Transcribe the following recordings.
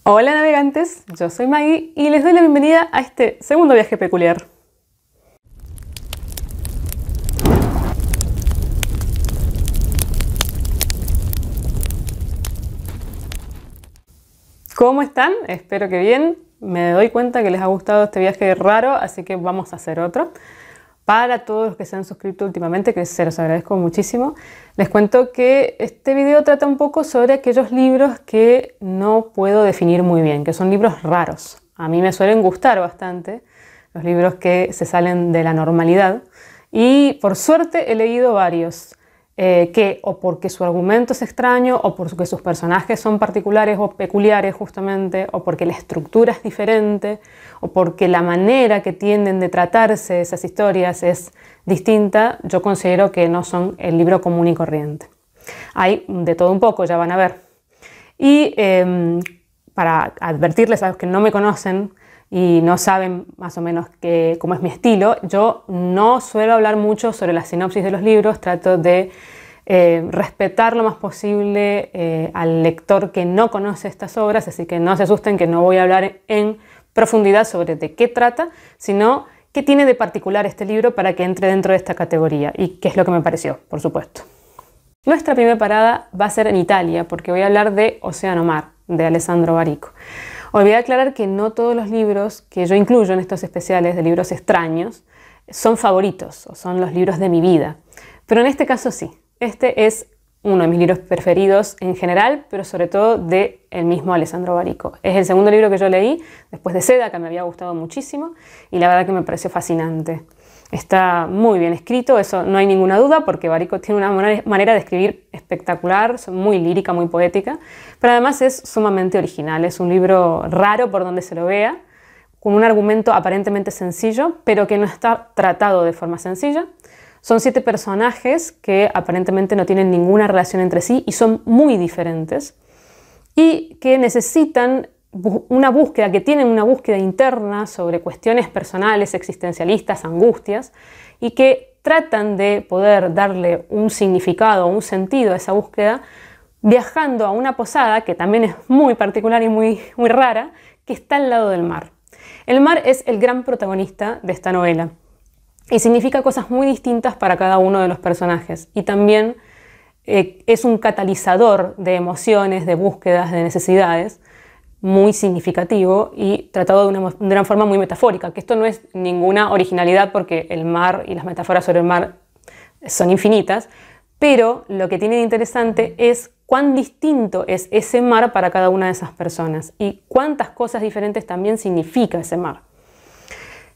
Hola navegantes, yo soy Maggie y les doy la bienvenida a este segundo viaje peculiar. ¿Cómo están? Espero que bien. Me doy cuenta que les ha gustado este viaje raro, así que vamos a hacer otro. Para todos los que se han suscrito últimamente, que se los agradezco muchísimo, les cuento que este video trata un poco sobre aquellos libros que no puedo definir muy bien, que son libros raros. A mí me suelen gustar bastante los libros que se salen de la normalidad y por suerte he leído varios que o porque su argumento es extraño o porque sus personajes son particulares o peculiares justamente o porque la estructura es diferente o porque la manera que tienden de tratarse esas historias es distinta, yo considero que no son el libro común y corriente. Hay de todo un poco, ya van a ver. Y para advertirles a los que no me conocen y no saben más o menos cómo es mi estilo, yo no suelo hablar mucho sobre la sinopsis de los libros, trato de respetar lo más posible al lector que no conoce estas obras, así que no se asusten que no voy a hablar en profundidad sobre de qué trata, sino qué tiene de particular este libro para que entre dentro de esta categoría y qué es lo que me pareció, por supuesto. Nuestra primera parada va a ser en Italia, porque voy a hablar de Océano Mar, de Alessandro Barico. Os voy a aclarar que no todos los libros que yo incluyo en estos especiales de libros extraños son favoritos o son los libros de mi vida, pero en este caso sí. Este es uno de mis libros preferidos en general, pero sobre todo del mismo Alessandro Barico. Es el segundo libro que yo leí después de Seda, que me había gustado muchísimo y la verdad que me pareció fascinante. Está muy bien escrito, eso no hay ninguna duda, porque Barico tiene una manera de escribir espectacular, muy lírica, muy poética, pero además es sumamente original. Es un libro raro por donde se lo vea, con un argumento aparentemente sencillo, pero que no está tratado de forma sencilla. Son 7 personajes que aparentemente no tienen ninguna relación entre sí y son muy diferentes y que necesitan tienen una búsqueda interna sobre cuestiones personales, existencialistas, angustias, y que tratan de poder darle un significado, un sentido a esa búsqueda viajando a una posada que también es muy particular y muy rara, que está al lado del mar. El mar es el gran protagonista de esta novela y significa cosas muy distintas para cada uno de los personajes y también es un catalizador de emociones, de búsquedas, de necesidades muy significativo y tratado de una forma muy metafórica, que esto no es ninguna originalidad porque el mar y las metáforas sobre el mar son infinitas, pero lo que tiene de interesante es cuán distinto es ese mar para cada una de esas personas y cuántas cosas diferentes también significa ese mar.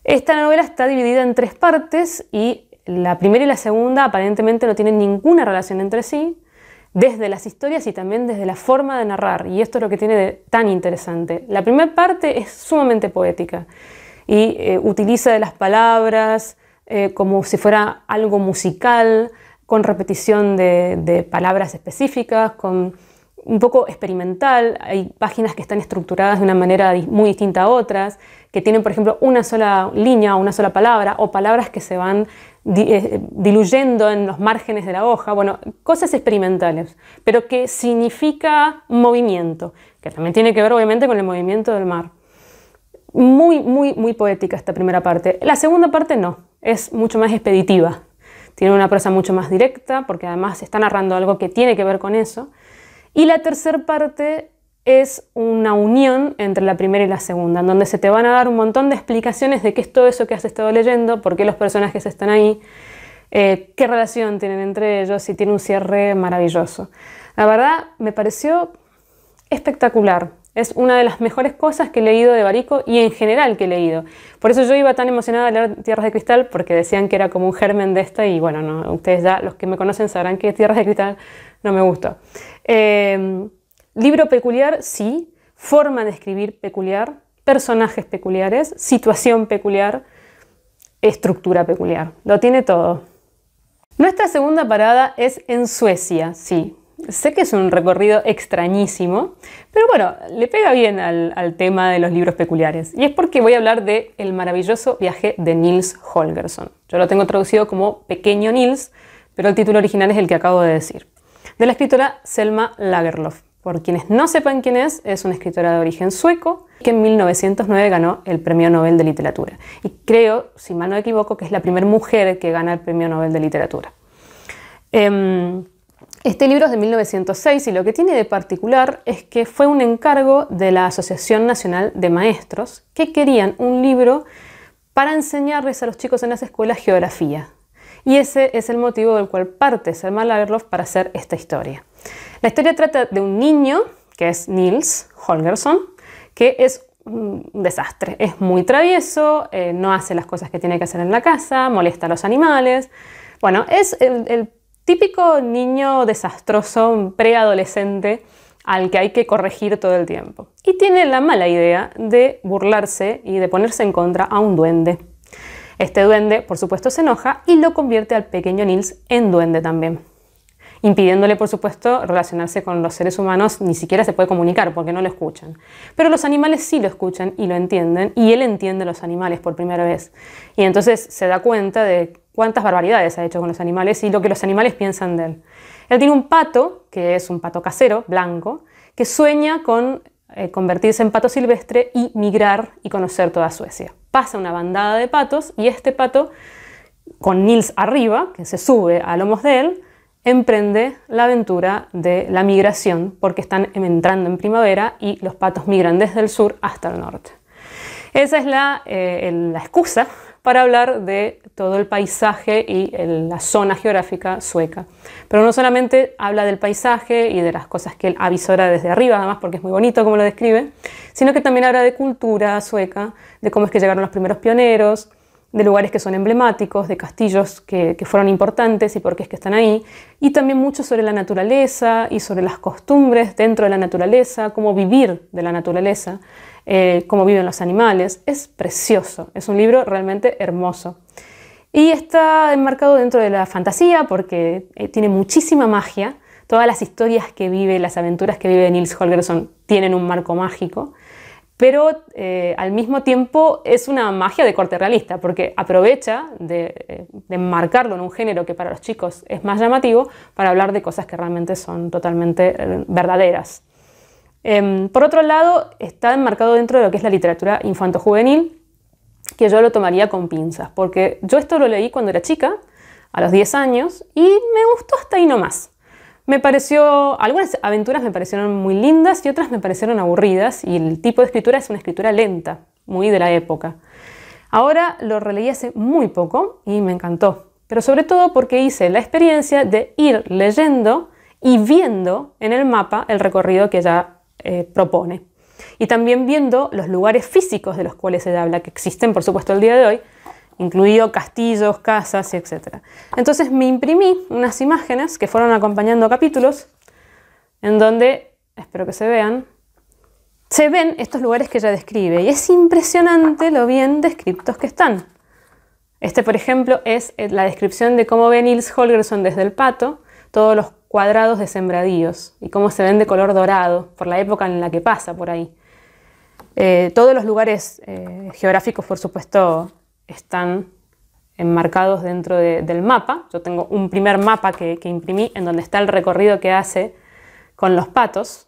Esta novela está dividida en 3 partes y la primera y la segunda aparentemente no tienen ninguna relación entre sí, desde las historias y también desde la forma de narrar, y esto es lo que tiene de tan interesante. La primera parte es sumamente poética y utiliza de las palabras como si fuera algo musical, con repetición de palabras específicas, con un poco experimental. Hay páginas que están estructuradas de una manera muy distinta a otras, que tienen, por ejemplo, una sola línea o una sola palabra, o palabras que se van diluyendo en los márgenes de la hoja. Bueno, cosas experimentales, pero que significa movimiento, que también tiene que ver obviamente con el movimiento del mar. Muy poética esta primera parte. La segunda parte no, es mucho más expeditiva. Tiene una prosa mucho más directa, porque además está narrando algo que tiene que ver con eso. Y la tercera parte es una unión entre la primera y la segunda, en donde se te van a dar un montón de explicaciones de qué es todo eso que has estado leyendo, por qué los personajes están ahí, qué relación tienen entre ellos, y tiene un cierre maravilloso. La verdad me pareció espectacular. Es una de las mejores cosas que he leído de Barico y en general que he leído. Por eso yo iba tan emocionada a leer Tierras de Cristal, porque decían que era como un germen de esta y bueno, no, ustedes ya, los que me conocen, sabrán que Tierras de Cristal no me gustó. Libro peculiar, sí. Forma de escribir peculiar. Personajes peculiares. Situación peculiar. Estructura peculiar. Lo tiene todo. Nuestra segunda parada es en Suecia, sí. Sé que es un recorrido extrañísimo, pero bueno, le pega bien al tema de los libros peculiares. Y es porque voy a hablar de El maravilloso viaje de Nils Holgersson. Yo lo tengo traducido como Pequeño Nils, pero el título original es el que acabo de decir. De la escritora Selma Lagerlöf. Por quienes no sepan quién es una escritora de origen sueco que en 1909 ganó el Premio Nobel de Literatura. Y creo, si mal no me equivoco, que es la primera mujer que gana el Premio Nobel de Literatura. Este libro es de 1906 y lo que tiene de particular es que fue un encargo de la Asociación Nacional de Maestros que querían un libro para enseñarles a los chicos en las escuelas geografía. Y ese es el motivo del cual parte Selma Lagerlöf para hacer esta historia. La historia trata de un niño, que es Nils Holgersson, que es un desastre. Es muy travieso, no hace las cosas que tiene que hacer en la casa, molesta a los animales. Bueno, es el típico niño desastroso, preadolescente, al que hay que corregir todo el tiempo. Y tiene la mala idea de burlarse y de ponerse en contra a un duende. Este duende, por supuesto, se enoja y lo convierte al pequeño Nils en duende también, impidiéndole, por supuesto, relacionarse con los seres humanos. Ni siquiera se puede comunicar porque no lo escuchan. Pero los animales sí lo escuchan y lo entienden, y él entiende a los animales por primera vez. Y entonces se da cuenta de cuántas barbaridades ha hecho con los animales y lo que los animales piensan de él. Él tiene un pato, que es un pato casero, blanco, que sueña con convertirse en pato silvestre y migrar y conocer toda Suecia. Pasa una bandada de patos y este pato, con Nils arriba, que se sube a lomos de él, emprende la aventura de la migración porque están entrando en primavera y los patos migran desde el sur hasta el norte. Esa es la excusa para hablar de todo el paisaje y la zona geográfica sueca. Pero no solamente habla del paisaje y de las cosas que él avisora desde arriba, además porque es muy bonito como lo describe, sino que también habla de cultura sueca, de cómo es que llegaron los primeros pioneros, de lugares que son emblemáticos, de castillos que fueron importantes y por qué es que están ahí, y también mucho sobre la naturaleza y sobre las costumbres dentro de la naturaleza, cómo vivir de la naturaleza, cómo viven los animales. Es precioso, es un libro realmente hermoso. Y está enmarcado dentro de la fantasía porque tiene muchísima magia. Todas las historias que vive, las aventuras que vive Nils Holgersson tienen un marco mágico. Pero al mismo tiempo es una magia de corte realista, porque aprovecha de enmarcarlo en un género que para los chicos es más llamativo para hablar de cosas que realmente son totalmente verdaderas. Por otro lado, está enmarcado dentro de lo que es la literatura infanto-juvenil, que yo lo tomaría con pinzas, porque yo esto lo leí cuando era chica, a los 10 años, y me gustó hasta ahí nomás. Algunas aventuras me parecieron muy lindas y otras me parecieron aburridas, y el tipo de escritura es una escritura lenta, muy de la época. Ahora lo releí hace muy poco y me encantó, pero sobre todo porque hice la experiencia de ir leyendo y viendo en el mapa el recorrido que ella propone. Y también viendo los lugares físicos de los cuales ella habla, que existen por supuesto el día de hoy, incluido castillos, casas, etc. Entonces me imprimí unas imágenes que fueron acompañando capítulos en donde, espero que se ven estos lugares que ella describe y es impresionante lo bien descritos que están. Este, por ejemplo, es la descripción de cómo ve Nils Holgersson desde el pato todos los cuadrados de sembradíos y cómo se ven de color dorado por la época en la que pasa por ahí. Todos los lugares geográficos, por supuesto, están enmarcados dentro del mapa. Yo tengo un primer mapa que imprimí en donde está el recorrido que hace con los patos,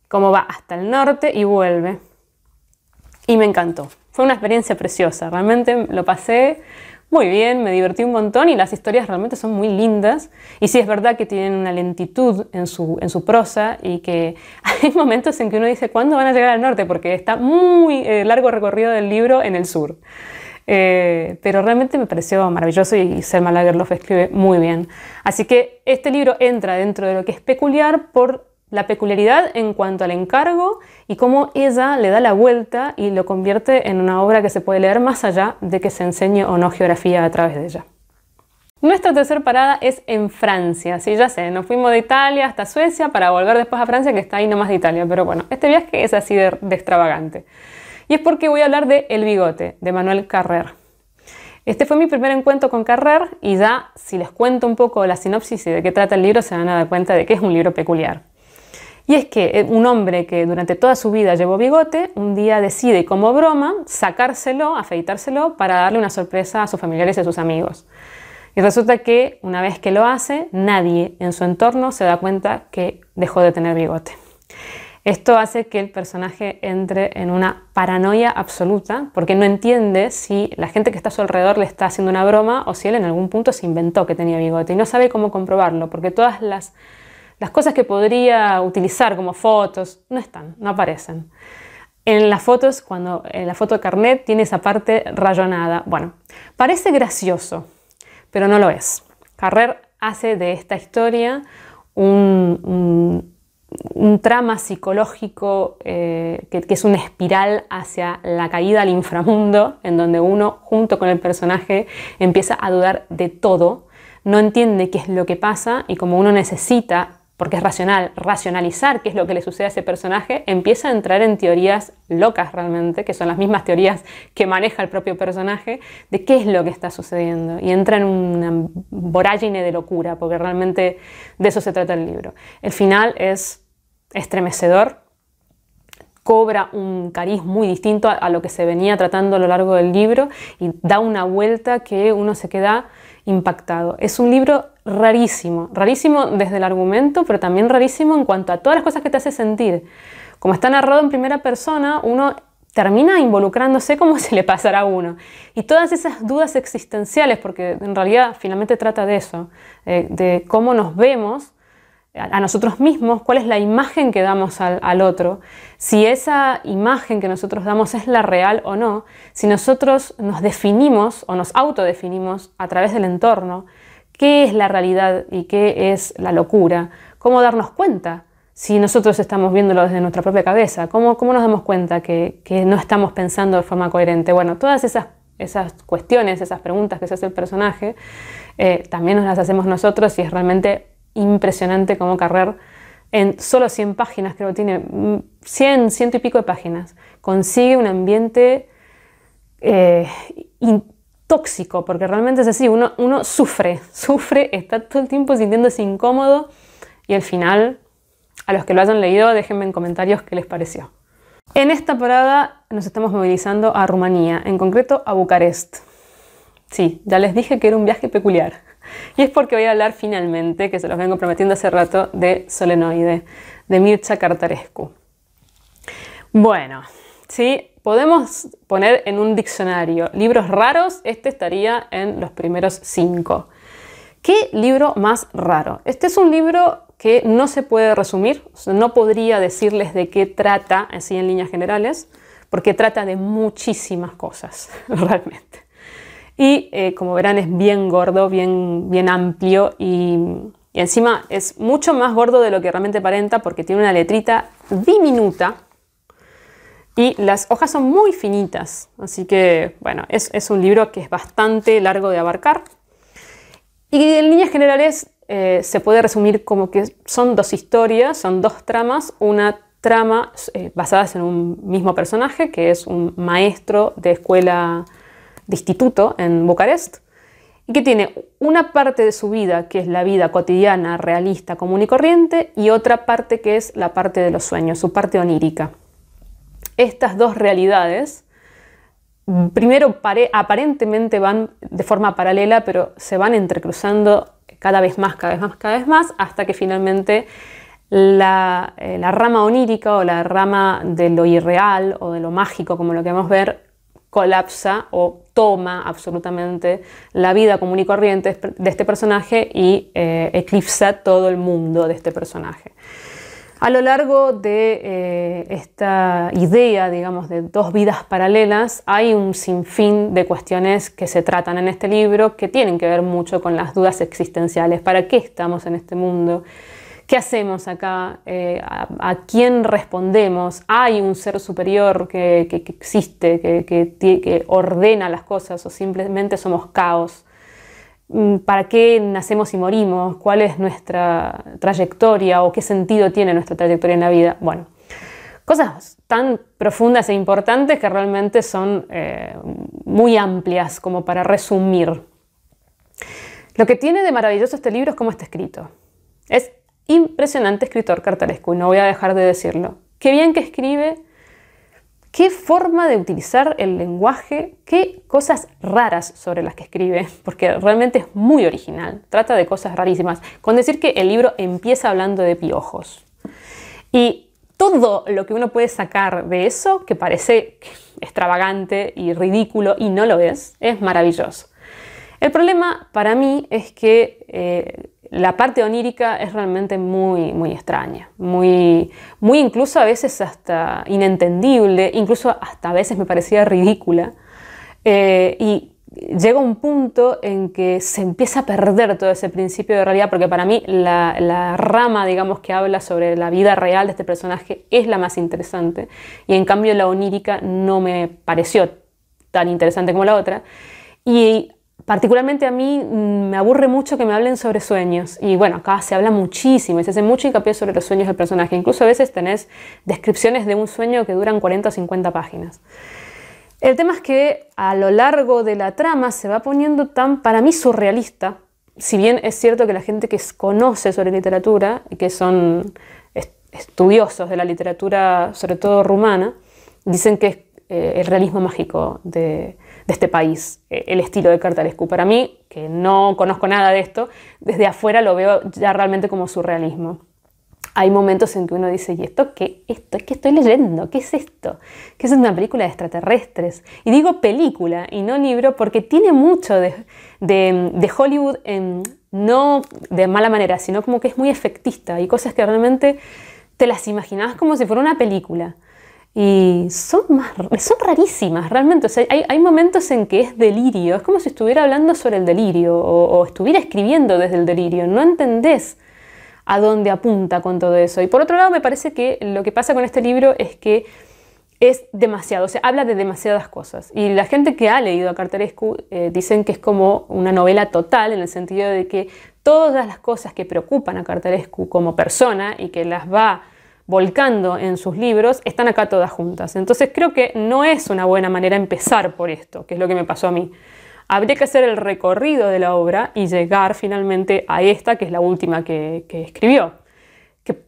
cómo va hasta el norte y vuelve. Y me encantó. Fue una experiencia preciosa. Realmente lo pasé muy bien, me divertí un montón y las historias realmente son muy lindas. Y sí es verdad que tienen una lentitud en su prosa y que hay momentos en que uno dice ¿cuándo van a llegar al norte? Porque está muy largo recorrido del libro en el sur. Pero realmente me pareció maravilloso y Selma Lagerlöf escribe muy bien. Así que este libro entra dentro de lo que es peculiar por la peculiaridad en cuanto al encargo y cómo ella le da la vuelta y lo convierte en una obra que se puede leer más allá de que se enseñe o no geografía a través de ella. Nuestra tercera parada es en Francia. Sí, ya sé, nos fuimos de Italia hasta Suecia para volver después a Francia, que está ahí nomás de Italia. Pero bueno, este viaje es así de extravagante. Y es porque voy a hablar de El bigote, de Manuel Carrer. Este fue mi primer encuentro con Carrer y ya, si les cuento un poco la sinopsis y de qué trata el libro, se van a dar cuenta de que es un libro peculiar. Y es que un hombre que durante toda su vida llevó bigote, un día decide como broma sacárselo, afeitárselo para darle una sorpresa a sus familiares y a sus amigos. Y resulta que una vez que lo hace, nadie en su entorno se da cuenta que dejó de tener bigote. Esto hace que el personaje entre en una paranoia absoluta porque no entiende si la gente que está a su alrededor le está haciendo una broma o si él en algún punto se inventó que tenía bigote y no sabe cómo comprobarlo porque todas las cosas que podría utilizar como fotos no están, no aparecen. En las fotos, cuando en la foto de carnet tiene esa parte rayonada. Bueno, parece gracioso, pero no lo es. Carrer hace de esta historia un trama psicológico que es una espiral hacia la caída al inframundo, en donde uno, junto con el personaje, empieza a dudar de todo, no entiende qué es lo que pasa y como uno necesita, porque es racional, racionalizar qué es lo que le sucede a ese personaje, empieza a entrar en teorías locas realmente, que son las mismas teorías que maneja el propio personaje, de qué es lo que está sucediendo. Y entra en una vorágine de locura, porque realmente de eso se trata el libro. El final es estremecedor, cobra un cariz muy distinto a lo que se venía tratando a lo largo del libro y da una vuelta que uno se queda impactado. Es un libro rarísimo, rarísimo desde el argumento, pero también rarísimo en cuanto a todas las cosas que te hace sentir. Como está narrado en primera persona, uno termina involucrándose como si le pasara a uno. Y todas esas dudas existenciales, porque en realidad finalmente trata de eso, de cómo nos vemos a nosotros mismos, cuál es la imagen que damos al otro, si esa imagen que nosotros damos es la real o no, si nosotros nos definimos o nos autodefinimos a través del entorno, qué es la realidad y qué es la locura, cómo darnos cuenta si nosotros estamos viéndolo desde nuestra propia cabeza, cómo nos damos cuenta que no estamos pensando de forma coherente. Bueno, todas esas cuestiones, esas preguntas que se hace el personaje, también nos las hacemos nosotros y es realmente impresionante cómo Carrer en solo 100 páginas, creo que tiene 100 y pico de páginas, consigue un ambiente tóxico, porque realmente es así, uno sufre, está todo el tiempo sintiéndose incómodo y al final, a los que lo hayan leído, déjenme en comentarios qué les pareció. En esta parada nos estamos movilizando a Rumanía, en concreto a Bucarest. Sí, ya les dije que era un viaje peculiar. Y es porque voy a hablar finalmente, que se los vengo prometiendo hace rato, de Solenoide, de Mircea Cărtărescu. Bueno, ¿sí? Podemos poner en un diccionario libros raros, este estaría en los primeros 5. ¿Qué libro más raro? Este es un libro que no se puede resumir, no podría decirles de qué trata, así en líneas generales, porque trata de muchísimas cosas, realmente. Y como verán es bien gordo, bien amplio y encima es mucho más gordo de lo que realmente aparenta porque tiene una letrita diminuta y las hojas son muy finitas. Así que bueno, es un libro que es bastante largo de abarcar. Y en líneas generales se puede resumir como que son dos historias, son dos tramas. Una trama basada en un mismo personaje que es un maestro de escuela de instituto en Bucarest y que tiene una parte de su vida que es la vida cotidiana, realista, común y corriente y otra parte que es la parte de los sueños, su parte onírica. Estas dos realidades primero aparentemente van de forma paralela pero se van entrecruzando cada vez más hasta que finalmente la rama onírica o la rama de lo irreal o de lo mágico como lo queremos ver colapsa o toma absolutamente la vida común y corriente de este personaje y eclipsa todo el mundo de este personaje. A lo largo de esta idea, digamos, de dos vidas paralelas, hay un sinfín de cuestiones que se tratan en este libro que tienen que ver mucho con las dudas existenciales. ¿Para qué estamos en este mundo? ¿Qué hacemos acá? ¿A quién respondemos? ¿Hay un ser superior que existe, que ordena las cosas o simplemente somos caos? ¿Para qué nacemos y morimos? ¿Cuál es nuestra trayectoria o qué sentido tiene nuestra trayectoria en la vida? Bueno, cosas tan profundas e importantes que realmente son muy amplias como para resumir. Lo que tiene de maravilloso este libro es cómo está escrito. Es impresionante escritor Cărtărescu, y no voy a dejar de decirlo. Qué bien que escribe, qué forma de utilizar el lenguaje, qué cosas raras sobre las que escribe, porque realmente es muy original, trata de cosas rarísimas. Con decir que el libro empieza hablando de piojos. Y todo lo que uno puede sacar de eso, que parece extravagante y ridículo, y no lo es maravilloso. El problema para mí es que la parte onírica es realmente muy extraña, muy incluso a veces hasta inentendible, incluso hasta a veces me parecía ridícula. Y llega un punto en que se empieza a perder todo ese principio de realidad, porque para mí la rama, digamos, que habla sobre la vida real de este personaje es la más interesante, y en cambio la onírica no me pareció tan interesante como la otra. Y particularmente a mí me aburre mucho que me hablen sobre sueños, y bueno, acá se habla muchísimo y se hace mucho hincapié sobre los sueños del personaje. Incluso a veces tenés descripciones de un sueño que duran 40 o 50 páginas. El tema es que a lo largo de la trama se va poniendo tan, para mí, surrealista. Si bien es cierto que la gente que conoce sobre literatura, que son estudiosos de la literatura, sobre todo rumana, dicen que es el realismo mágico de este país, el estilo de Cartarescu. Para mí, que no conozco nada de esto, desde afuera lo veo ya realmente como surrealismo. Hay momentos en que uno dice, ¿y esto qué? ¿Qué estoy leyendo? ¿Qué es esto? ¿Qué es una película de extraterrestres? Y digo película y no libro porque tiene mucho de Hollywood, no de mala manera, sino como que es muy efectista. Hay cosas que realmente te las imaginabas como si fuera una película. Y son rarísimas, realmente. O sea, hay momentos en que es delirio. Es como si estuviera hablando sobre el delirio o estuviera escribiendo desde el delirio. No entendés a dónde apunta con todo eso. Y por otro lado, me parece que lo que pasa con este libro es que es demasiado, o sea, habla de demasiadas cosas. Y la gente que ha leído a Cartarescu dicen que es como una novela total, en el sentido de que todas las cosas que preocupan a Cartarescu como persona y que las va volcando en sus libros, están acá todas juntas. Entonces creo que no es una buena manera empezar por esto, que es lo que me pasó a mí. Habría que hacer el recorrido de la obra y llegar finalmente a esta, que es la última que escribió,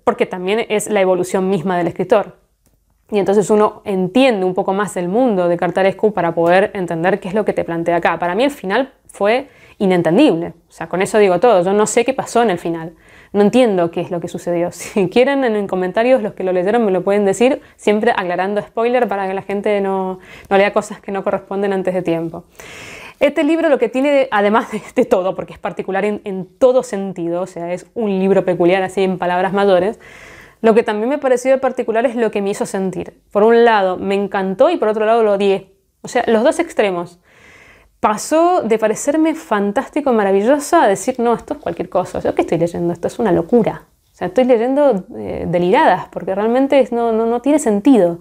porque también es la evolución misma del escritor. Y entonces uno entiende un poco más el mundo de Cartarescu para poder entender qué es lo que te plantea acá. Para mí el final fue inentendible. O sea, con eso digo todo. Yo no sé qué pasó en el final. No entiendo qué es lo que sucedió. Si quieren, en comentarios los que lo leyeron me lo pueden decir, siempre aclarando spoiler para que la gente no lea cosas que no corresponden antes de tiempo. Este libro lo que tiene, además de todo, porque es particular en todo sentido, o sea, es un libro peculiar así en palabras mayores, lo que también me pareció particular es lo que me hizo sentir. Por un lado me encantó y por otro lado lo odié. O sea, los dos extremos. Pasó de parecerme fantástico, maravilloso, a decir, no, esto es cualquier cosa. ¿Yo qué estoy leyendo? Esto es una locura. O sea, estoy leyendo deliradas, porque realmente no tiene sentido.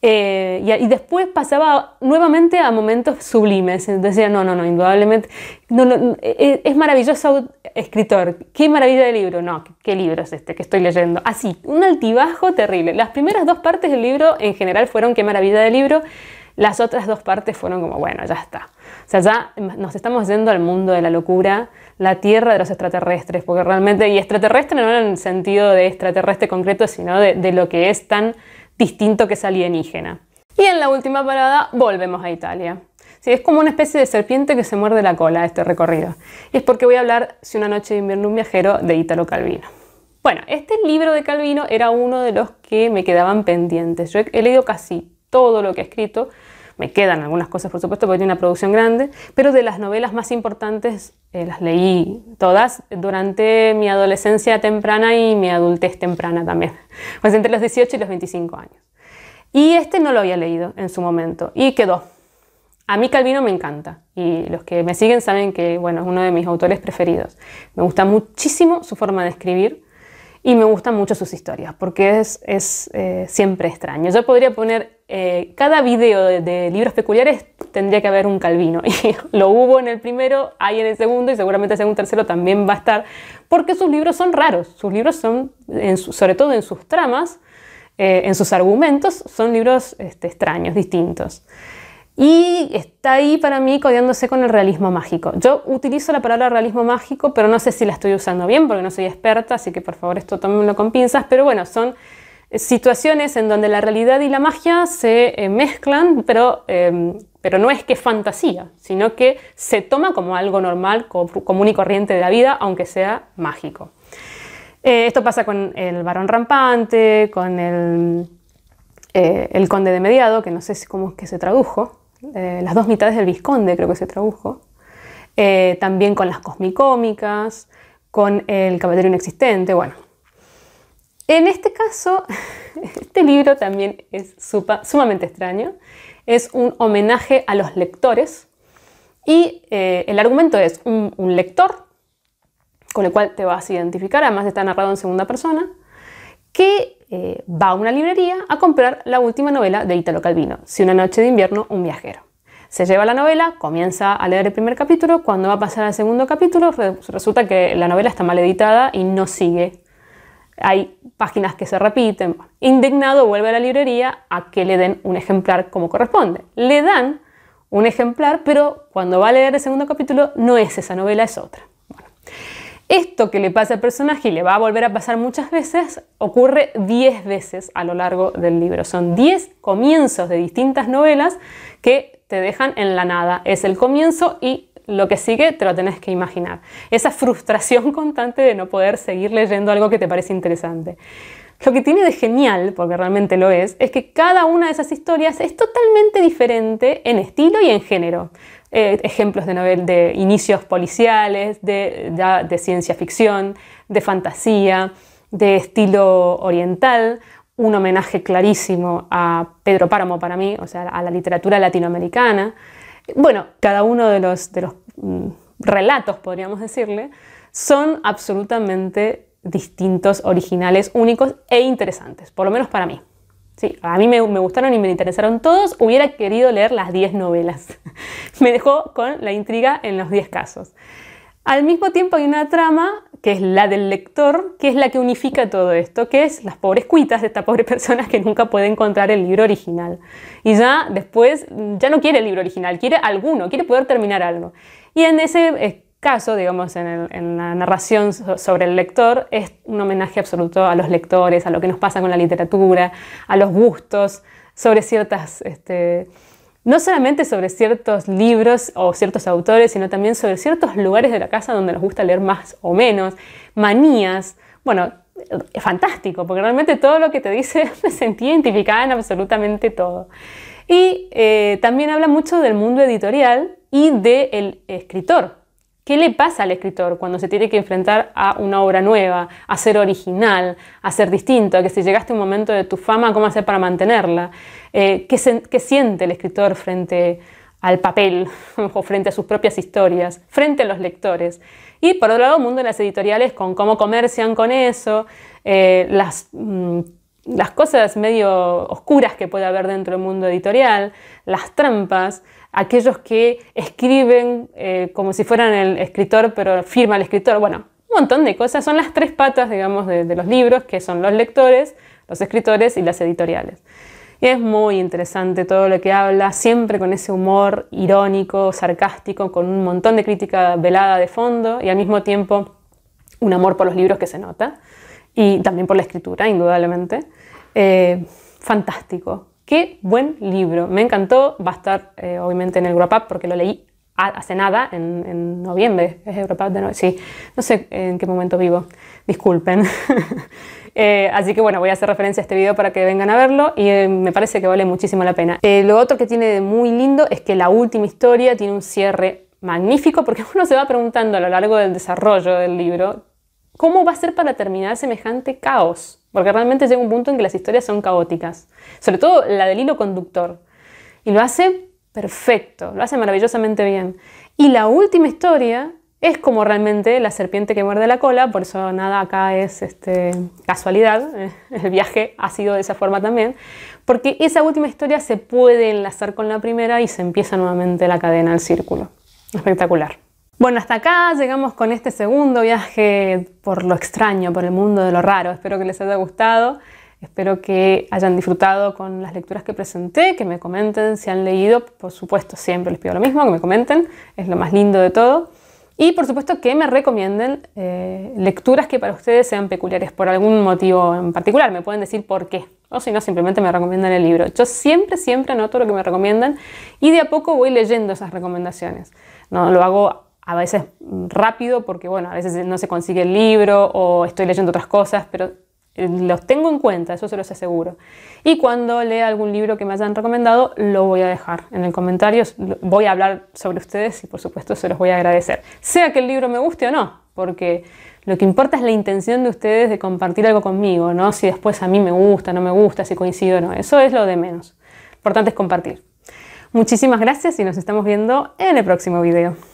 Y después pasaba nuevamente a momentos sublimes. Decía, no, indudablemente, es maravilloso escritor, qué maravilla de libro. No, ¿qué libro es este que estoy leyendo? Así, un altibajo terrible. Las primeras dos partes del libro en general fueron qué maravilla de libro. Las otras dos partes fueron como, bueno, ya está. O sea, ya nos estamos yendo al mundo de la locura, la tierra de los extraterrestres, porque realmente, y extraterrestre no en el sentido de extraterrestre concreto, sino de lo que es tan distinto que es alienígena. Y en la última parada volvemos a Italia. Sí, es como una especie de serpiente que se muerde la cola este recorrido. Y es porque voy a hablar, Si una noche de invierno un viajero, de Italo Calvino. Bueno, este libro de Calvino era uno de los que me quedaban pendientes. Yo he leído casi todo lo que ha escrito. Me quedan algunas cosas, por supuesto, porque tiene una producción grande, pero de las novelas más importantes las leí todas durante mi adolescencia temprana y mi adultez temprana también, pues entre los 18 y los 25 años. Y este no lo había leído en su momento y quedó. A mí Calvino me encanta y los que me siguen saben que, bueno, es uno de mis autores preferidos. Me gusta muchísimo su forma de escribir y me gustan mucho sus historias porque es siempre extraño. Yo podría poner cada video de libros peculiares, tendría que haber un Calvino y lo hubo en el primero, hay en el segundo y seguramente en el tercero también va a estar, porque sus libros son raros. Sus libros son, sobre todo en sus tramas, en sus argumentos, son libros extraños, distintos. Y está ahí para mí codeándose con el realismo mágico. Yo utilizo la palabra realismo mágico, pero no sé si la estoy usando bien porque no soy experta, así que por favor esto tómenlo con pinzas. Pero bueno, son situaciones en donde la realidad y la magia se mezclan, pero no es que es fantasía, sino que se toma como algo normal, común y corriente de la vida, aunque sea mágico. Esto pasa con el varón rampante, con el conde de Mediado, que no sé cómo es que se tradujo, las dos mitades del vizconde creo que se tradujo, también con las cosmicómicas, con el caballero inexistente, bueno. En este caso, este libro también es sumamente extraño, es un homenaje a los lectores y el argumento es un lector con el cual te vas a identificar, además está narrado en segunda persona, que va a una librería a comprar la última novela de Italo Calvino, Si una noche de invierno, un viajero. Se lleva la novela, comienza a leer el primer capítulo, cuando va a pasar al segundo capítulo resulta que la novela está mal editada y no sigue. Hay páginas que se repiten. Indignado vuelve a la librería a que le den un ejemplar como corresponde. Le dan un ejemplar, pero cuando va a leer el segundo capítulo no es esa novela, es otra. Bueno, esto que le pasa al personaje y le va a volver a pasar muchas veces, ocurre 10 veces a lo largo del libro. Son 10 comienzos de distintas novelas que te dejan en la nada. Es el comienzo y lo que sigue te lo tenés que imaginar. Esa frustración constante de no poder seguir leyendo algo que te parece interesante. Lo que tiene de genial, porque realmente lo es que cada una de esas historias es totalmente diferente en estilo y en género. Ejemplos de inicios policiales, de ciencia ficción, de fantasía, de estilo oriental, un homenaje clarísimo a Pedro Páramo para mí, o sea, a la literatura latinoamericana. Bueno, cada uno de los relatos, podríamos decirle, son absolutamente distintos, originales, únicos e interesantes, por lo menos para mí. Sí, a mí me gustaron y me interesaron todos, hubiera querido leer las 10 novelas. Me dejó con la intriga en los 10 casos. Al mismo tiempo hay una trama, que es la del lector, que es la que unifica todo esto, que es las pobres cuitas de esta pobre persona que nunca puede encontrar el libro original. Y ya después, ya no quiere el libro original, quiere alguno, quiere poder terminar algo. Y en ese caso, digamos, en la narración sobre el lector, es un homenaje absoluto a los lectores, a lo que nos pasa con la literatura, a los gustos, sobre ciertas... no solamente sobre ciertos libros o ciertos autores, sino también sobre ciertos lugares de la casa donde nos gusta leer más o menos, manías. Bueno, es fantástico, porque realmente todo lo que te dice me sentí identificada en absolutamente todo. Y también habla mucho del mundo editorial y del escritor. ¿Qué le pasa al escritor cuando se tiene que enfrentar a una obra nueva, a ser original, a ser distinto, a que si llegaste a un momento de tu fama, cómo hacer para mantenerla? ¿Qué siente el escritor frente al papel o frente a sus propias historias, frente a los lectores? Y por otro lado, el mundo de las editoriales con cómo comercian con eso, las cosas medio oscuras que puede haber dentro del mundo editorial, las trampas, aquellos que escriben como si fueran el escritor, pero firma el escritor. Bueno, un montón de cosas. Son las 3 patas, digamos, de los libros, que son los lectores, los escritores y las editoriales. Y es muy interesante todo lo que habla, siempre con ese humor irónico, sarcástico, con un montón de crítica velada de fondo y al mismo tiempo un amor por los libros que se nota y también por la escritura, indudablemente. Fantástico. Qué buen libro, me encantó, va a estar obviamente en el Wrap Up porque lo leí hace nada, en noviembre, es el Wrap Up de noviembre, sí, no sé en qué momento vivo, disculpen. Así que bueno, voy a hacer referencia a este video para que vengan a verlo y me parece que vale muchísimo la pena. Lo otro que tiene de muy lindo es que la última historia tiene un cierre magnífico porque uno se va preguntando a lo largo del desarrollo del libro ¿cómo va a ser para terminar semejante caos? Porque realmente llega un punto en que las historias son caóticas, sobre todo la del hilo conductor. Y lo hace perfecto, lo hace maravillosamente bien. Y la última historia es como realmente la serpiente que muerde la cola, por eso nada acá es casualidad, el viaje ha sido de esa forma también, porque esa última historia se puede enlazar con la primera y se empieza nuevamente la cadena, el círculo. Espectacular. Bueno, hasta acá llegamos con este segundo viaje por lo extraño, por el mundo de lo raro. Espero que les haya gustado, espero que hayan disfrutado con las lecturas que presenté, que me comenten si han leído, por supuesto siempre les pido lo mismo, que me comenten, es lo más lindo de todo. Y por supuesto que me recomienden lecturas que para ustedes sean peculiares por algún motivo en particular, me pueden decir por qué. O si no, simplemente me recomiendan el libro. Yo siempre anoto lo que me recomiendan y de a poco voy leyendo esas recomendaciones. No lo hago a veces rápido porque, bueno, a veces no se consigue el libro o estoy leyendo otras cosas, pero los tengo en cuenta, eso se los aseguro. Y cuando lea algún libro que me hayan recomendado, lo voy a dejar en el comentario, voy a hablar sobre ustedes y por supuesto se los voy a agradecer. Sea que el libro me guste o no, porque lo que importa es la intención de ustedes de compartir algo conmigo, no si después a mí me gusta, no me gusta, si coincido o no, eso es lo de menos. Lo importante es compartir. Muchísimas gracias y nos estamos viendo en el próximo video.